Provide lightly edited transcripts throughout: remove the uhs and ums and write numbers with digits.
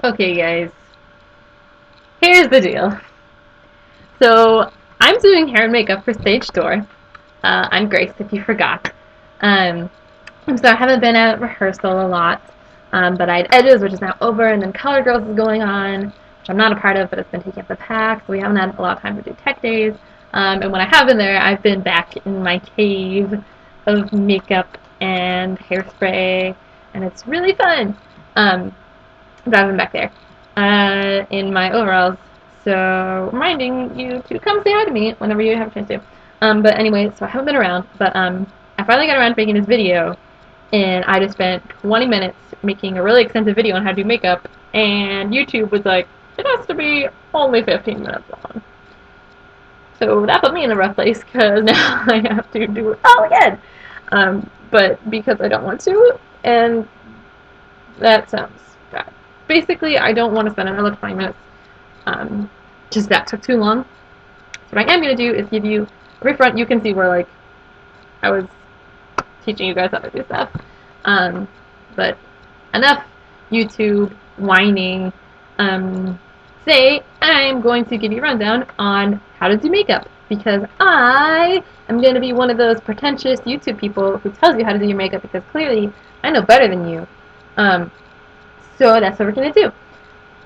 Okay, guys, here's the deal. So, I'm doing hair and makeup for Stage Door. I'm Grace, if you forgot. Um, so I haven't been at rehearsal a lot, but I had Edges, which is now over, and then Color Girls is going on, which I'm not a part of, but it's been taking up the pack, so we haven't had a lot of time to do tech days. And when I have been there, I've been back in my cave of makeup and hairspray, and it's really fun. But I've been back there in my overalls. So reminding you to come say hi to me whenever you have a chance to. But anyway, so I haven't been around, but I finally got around to making this video, and I just spent 20 minutes making a really extensive video on how to do makeup, and YouTube was like, it has to be only 15 minutes long. So that put me in a rough place because now I have to do it all again. But because I don't want to, and that sounds bad. Basically, I don't want to spend another 20 minutes because that took too long. So what I am going to do is give you every front. You can see where like I was teaching you guys how to do stuff. But enough YouTube whining. Today I'm going to give you a rundown on how to do makeup because I am going to be one of those pretentious YouTube people who tells you how to do your makeup because clearly I know better than you. Um, so that's what we're going to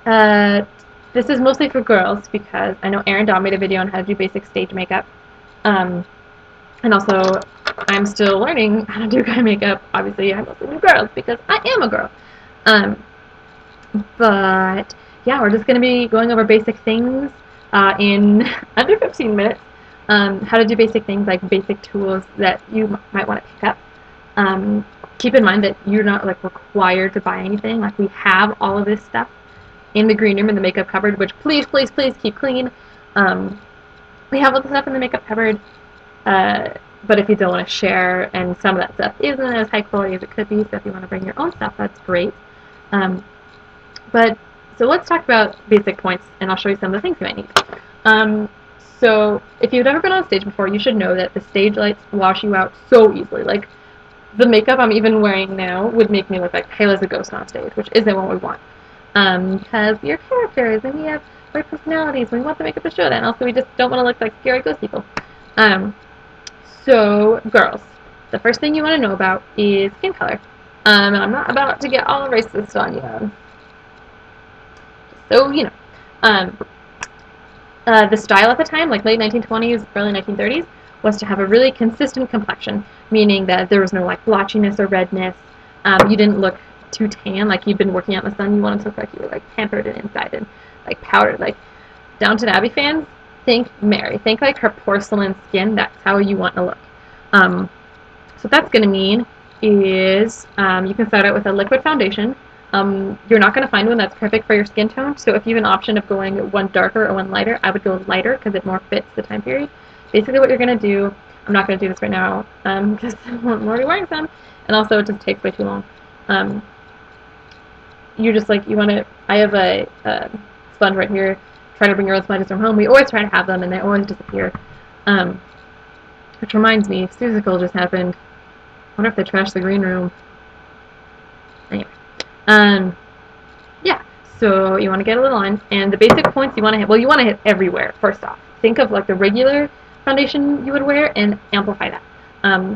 do. Uh, this is mostly for girls because I know Erin Daw made a video on how to do basic stage makeup. Um, and also, I'm still learning how to do guy makeup. Obviously, I mostly do girls because I am a girl. Um, but yeah, we're just going to be going over basic things in under 15 minutes. How to do basic things like basic tools that you might want to pick up. Keep in mind that you're not like required to buy anything. Like we have all of this stuff in the green room in the makeup cupboard, which please, please, please keep clean. Um, we have all the stuff in the makeup cupboard, but if you don't want to share, and some of that stuff isn't as high quality as it could be, so if you want to bring your own stuff, that's great. Um, but so let's talk about basic points, and I'll show you some of the things you might need. So if you've never been on stage before, you should know that the stage lights wash you out so easily. Like the makeup I'm even wearing now would make me look like pale as a ghost on stage, which isn't what we want. Because we are characters and we have our personalities and we want the makeup to show that, and also we just don't want to look like scary ghost people. So girls, the first thing you want to know about is skin color. And I'm not about to get all racist on you. So you know, um, the style at the time, like late 1920s, early 1930s, was to have a really consistent complexion, meaning that there was no like blotchiness or redness. You didn't look too tan, like you'd been working out in the sun. You wanted to look like you were like pampered and inside and like powdered. Like Downton Abbey fans, think Mary. Think like her porcelain skin. That's how you want to look. So what that's going to mean is you can start out with a liquid foundation. You're not going to find one that's perfect for your skin tone, so if you have an option of going one darker or one lighter, I would go lighter because it more fits the time period. Basically what you're going to do, I'm not going to do this right now because I'm already wearing some, and also it just takes way too long. You're just like, you want to, I have a sponge right here, try to bring your own sponges from home. We always try to have them, and they always disappear. Which reminds me, Susical just happened. I wonder if they trashed the green room. Anyway. Yeah, so you want to get a little on, and the basic points you want to hit, well, you want to hit everywhere, first off. Think of like the regular foundation you would wear and amplify that.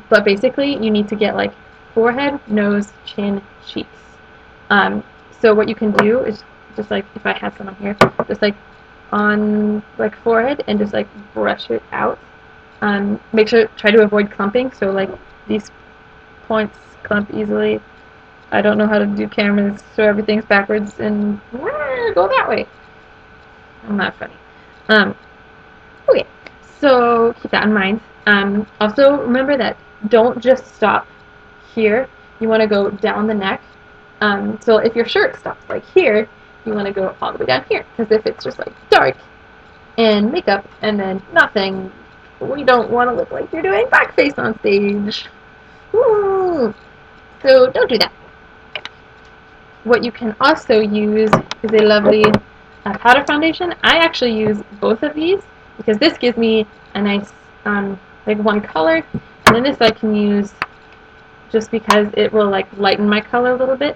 But basically, you need to get like forehead, nose, chin, cheeks. So what you can do is just like, if I had some on here, just like on like forehead and just like brush it out. Make sure, try to avoid clumping, so like these points clump easily. I don't know how to do cameras, so everything's backwards and go that way. I'm not funny. Um, okay, so keep that in mind. Also, remember that don't just stop here. You want to go down the neck. So if your shirt stops like here, you want to go all the way down here. Because if it's just like dark and makeup and then nothing, we don't want to look like you're doing blackface on stage. Woo! So don't do that. What you can also use is a lovely powder foundation. I actually use both of these because this gives me a nice like one color, and then this I can use just because it will like lighten my color a little bit.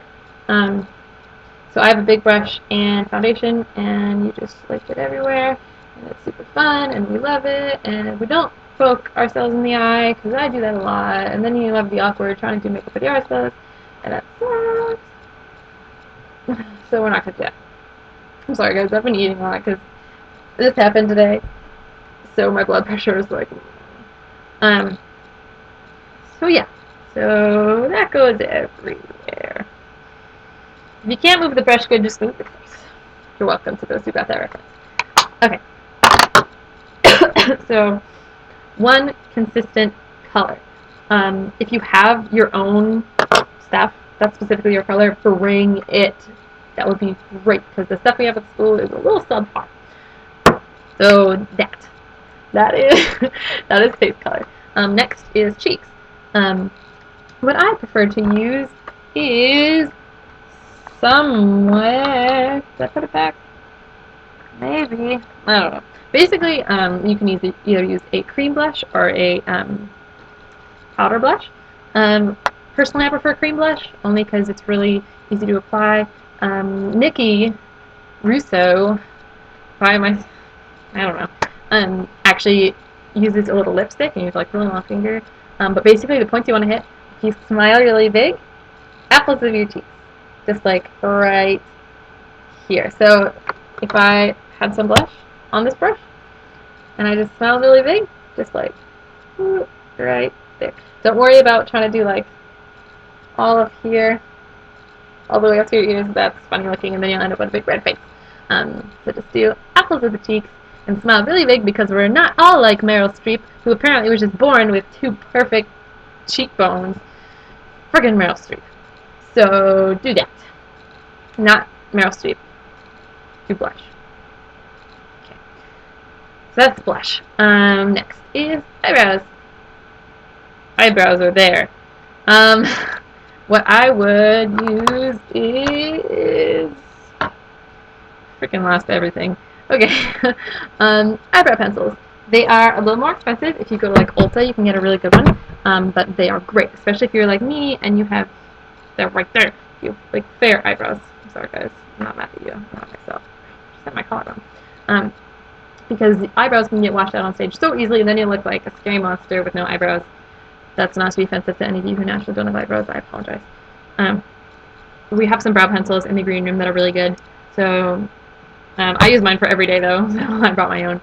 So I have a big brush and foundation, and you just slick it everywhere, and it's super fun, and we love it, and we don't poke ourselves in the eye, because I do that a lot, and then you have the awkward trying to do makeup with your eyes, and that sucks. So we're not going to do that. I'm sorry guys, I've been eating a lot, because this happened today, so my blood pressure is like, so yeah, so that goes everywhere. If you can't move the brush good, just move the face. You're welcome to those who got that reference. Okay, so one consistent color. If you have your own stuff that's specifically your color, bring it. That would be great, because the stuff we have at school is a little subpar. So that is that is face color. Next is cheeks. What I prefer to use is somewhere. Did I put it back? Maybe. I don't know. Basically, you can either use a cream blush or a powder blush. Personally, I prefer cream blush only because it's really easy to apply. Nikki Russo, I don't know, actually uses a little lipstick and you like really long finger. But basically, the points you want to hit, if you smile really big, apples of your cheeks, just like right here. So if I had some blush on this brush and I just smile really big, just like right there. Don't worry about trying to do like all of here, all the way up to your ears. That's funny looking, and then you'll end up with a big red face. So just do apples of the cheeks and smile really big, because we're not all like Meryl Streep, who apparently was just born with 2 perfect cheekbones. Friggin' Meryl Streep. So do that. Not Meryl Streep. Do blush. Okay. So that's blush. Next is eyebrows. Eyebrows are there. What I would use is freaking lost everything. Okay, eyebrow pencils. They are a little more expensive. If you go to like Ulta, you can get a really good one. But they are great, especially if you're like me and you have, they're right there. You have like fair eyebrows. I'm sorry guys, I'm not mad at you. I'm not myself. I just have my collar on. Because the eyebrows can get washed out on stage so easily, and then you look like a scary monster with no eyebrows. That's not to be offensive to any of you who naturally don't have eyebrows. I apologize. We have some brow pencils in the green room that are really good. So I use mine for every day though, so I brought my own.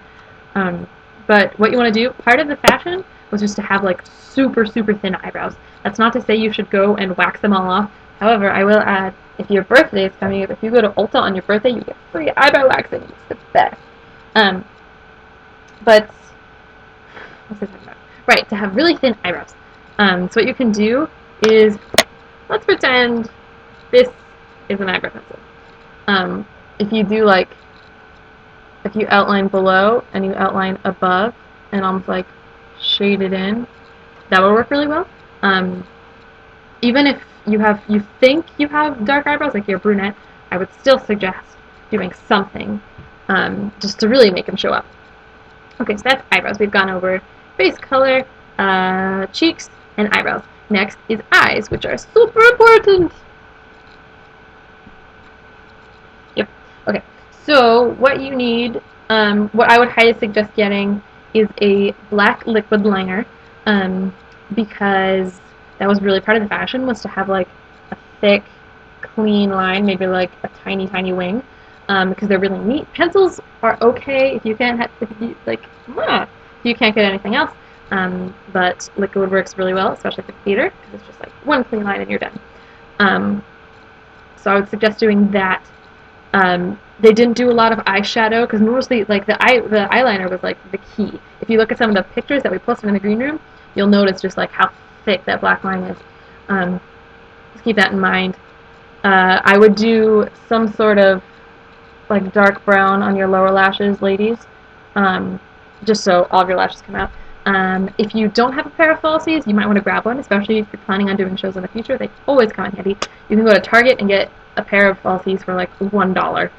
But what you want to do, part of the fashion was just to have like super, super thin eyebrows. That's not to say you should go and wax them all off. However, I will add, if your birthday is coming up, if you go to Ulta on your birthday, you get free eyebrow waxing. It's the best. But, what's I talking about? Right, to have really thin eyebrows. So what you can do is, let's pretend this is an eyebrow pencil. If you do like, if you outline below and you outline above and almost like shade it in, that will work really well. Even if you think you have dark eyebrows, like you're a brunette, I would still suggest doing something just to really make them show up. Okay, so that's eyebrows. We've gone over face color, cheeks, and eyebrows. Next is eyes, which are super important. Yep. Okay. So what you need, what I would highly suggest getting is a black liquid liner, because that was really part of the fashion, was to have like a thick, clean line, maybe like a tiny, tiny wing, because they're really neat. Pencils are okay if you can't if you can't get anything else, but liquid works really well, especially for theater, because it's just like one clean line and you're done. So I would suggest doing that. They didn't do a lot of eyeshadow, because mostly like the eyeliner was like the key. If you look at some of the pictures that we posted in the green room, you'll notice just like how thick that black line is. Just keep that in mind. I would do some sort of like dark brown on your lower lashes, ladies, just so all of your lashes come out. If you don't have a pair of falsies, you might want to grab one, especially if you're planning on doing shows in the future. They always come in handy. You can go to Target and get a pair of falsies for like $1,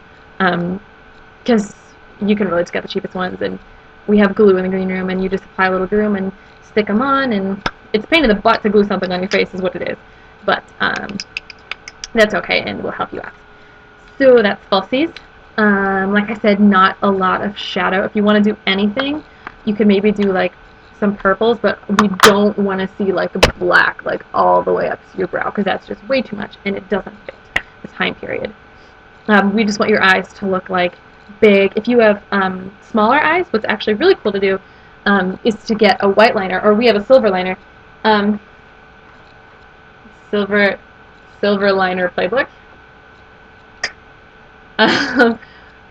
because you can really just get the cheapest ones, and we have glue in the green room, and you just apply a little glue and stick them on, and it's a pain in the butt to glue something on your face is what it is, but that's okay, and we'll help you out. So that's falsies. Like I said, not a lot of shadow. If you want to do anything, you could maybe do like some purples, but we don't want to see like black like all the way up to your brow because that's just way too much and it doesn't fit the time period. We just want your eyes to look like big. If you have smaller eyes, what's actually really cool to do is to get a white liner, or we have a silver liner. Silver liner playbook.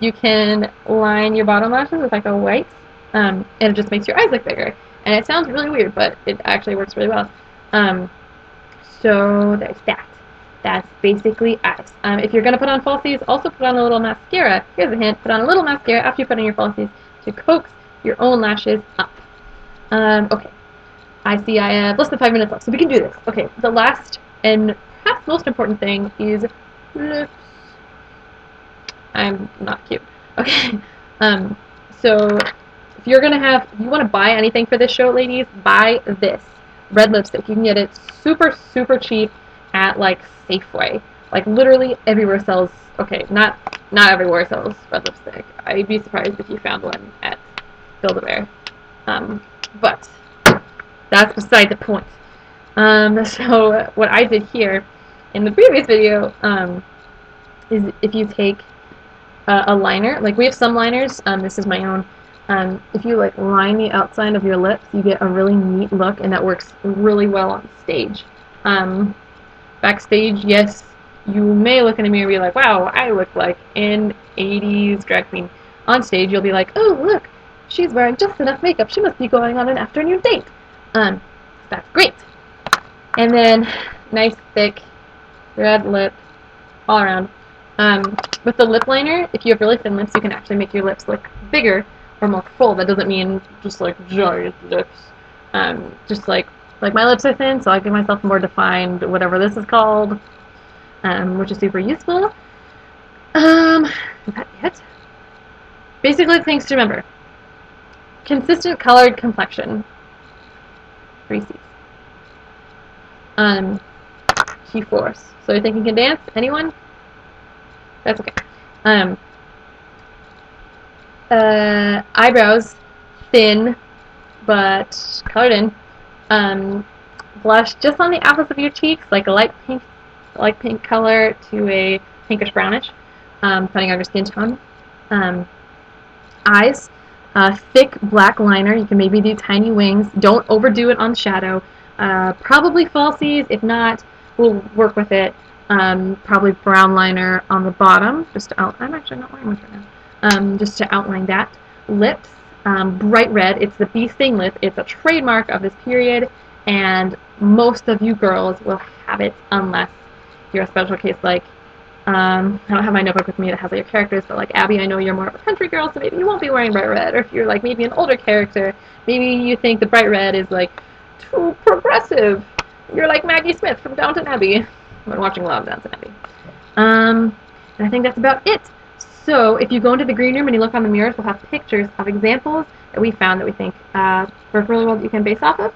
You can line your bottom lashes with like a white, and it just makes your eyes look bigger. And it sounds really weird, but it actually works really well. So there's that. That's basically eyes. If you're going to put on falsies, also put on a little mascara. Here's a hint. Put on a little mascara after you put on your falsies to coax your own lashes up. Okay. I see I have less than 5 minutes left, so we can do this. Okay, the last and perhaps most important thing is lips. I'm not cute. Okay. So if you're if you want to buy anything for this show, ladies, buy this red lipstick. You can get it super, super cheap at like Safeway. Like literally everywhere sells. Okay, not everywhere sells red lipstick. I'd be surprised if you found one at Build-A-Bear. But that's beside the point. So what I did here in the previous video is if you take a liner, like we have some liners, this is my own, if you like line the outside of your lips, you get a really neat look, and that works really well on stage. Backstage, yes, you may look in the mirror and be like, wow, I look like an 80s drag queen. On stage, you'll be like, oh, look, she's wearing just enough makeup. She must be going on an afternoon date. That's great. And then, nice, thick, red lip all around. With the lip liner, if you have really thin lips, you can actually make your lips look bigger or more full. That doesn't mean just like giant lips. Just like my lips are thin, so I give myself more defined, whatever this is called, which is super useful. Is that it? Basically, things to remember. Consistent colored complexion. 3 C's. Key force. So you think you can dance? Anyone? That's okay. Eyebrows, thin, but colored in. Blush just on the apples of your cheeks, like a light pink color to a pinkish brownish, depending on your skin tone. Eyes, thick black liner. You can maybe do tiny wings. Don't overdo it on shadow. Probably falsies. If not, we'll work with it. Probably brown liner on the bottom, just to I'm actually not wearing much right now. Just to outline that. Lips, bright red. It's the bee sting lip. It's a trademark of this period, and most of you girls will have it unless you're a special case like, I don't have my notebook with me that has all your characters, but like Abby, I know you're more of a country girl, so maybe you won't be wearing bright red, or if you're like maybe an older character, maybe you think the bright red is like too progressive. You're like Maggie Smith from Downton Abbey. I've been watching a lot of Downton Abbey. And I think that's about it. So if you go into the green room and you look on the mirrors, we'll have pictures of examples that we found that we think work really well that you can base off of.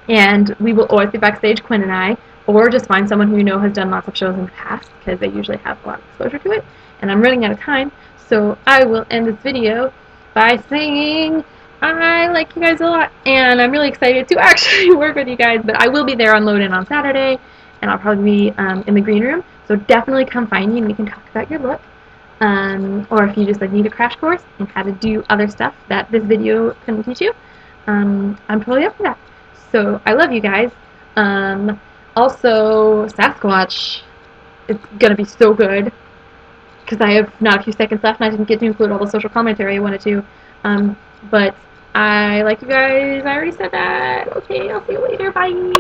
And we will always be backstage, Quinn and I, or just find someone who you know has done lots of shows in the past, because they usually have a lot of exposure to it. And I'm running out of time, so I will end this video by saying I like you guys a lot, and I'm really excited to actually work with you guys, but I will be there on Load-In on Saturday, and I'll probably be in the green room, so definitely come find me and we can talk about your look. Or if you just like need a crash course and how to do other stuff that this video couldn't teach you, I'm totally up for that. So I love you guys. Also, Sasquatch, it's gonna be so good because I have not a few seconds left and I didn't get to include all the social commentary I wanted to. But I like you guys. I already said that. Okay, I'll see you later. Bye.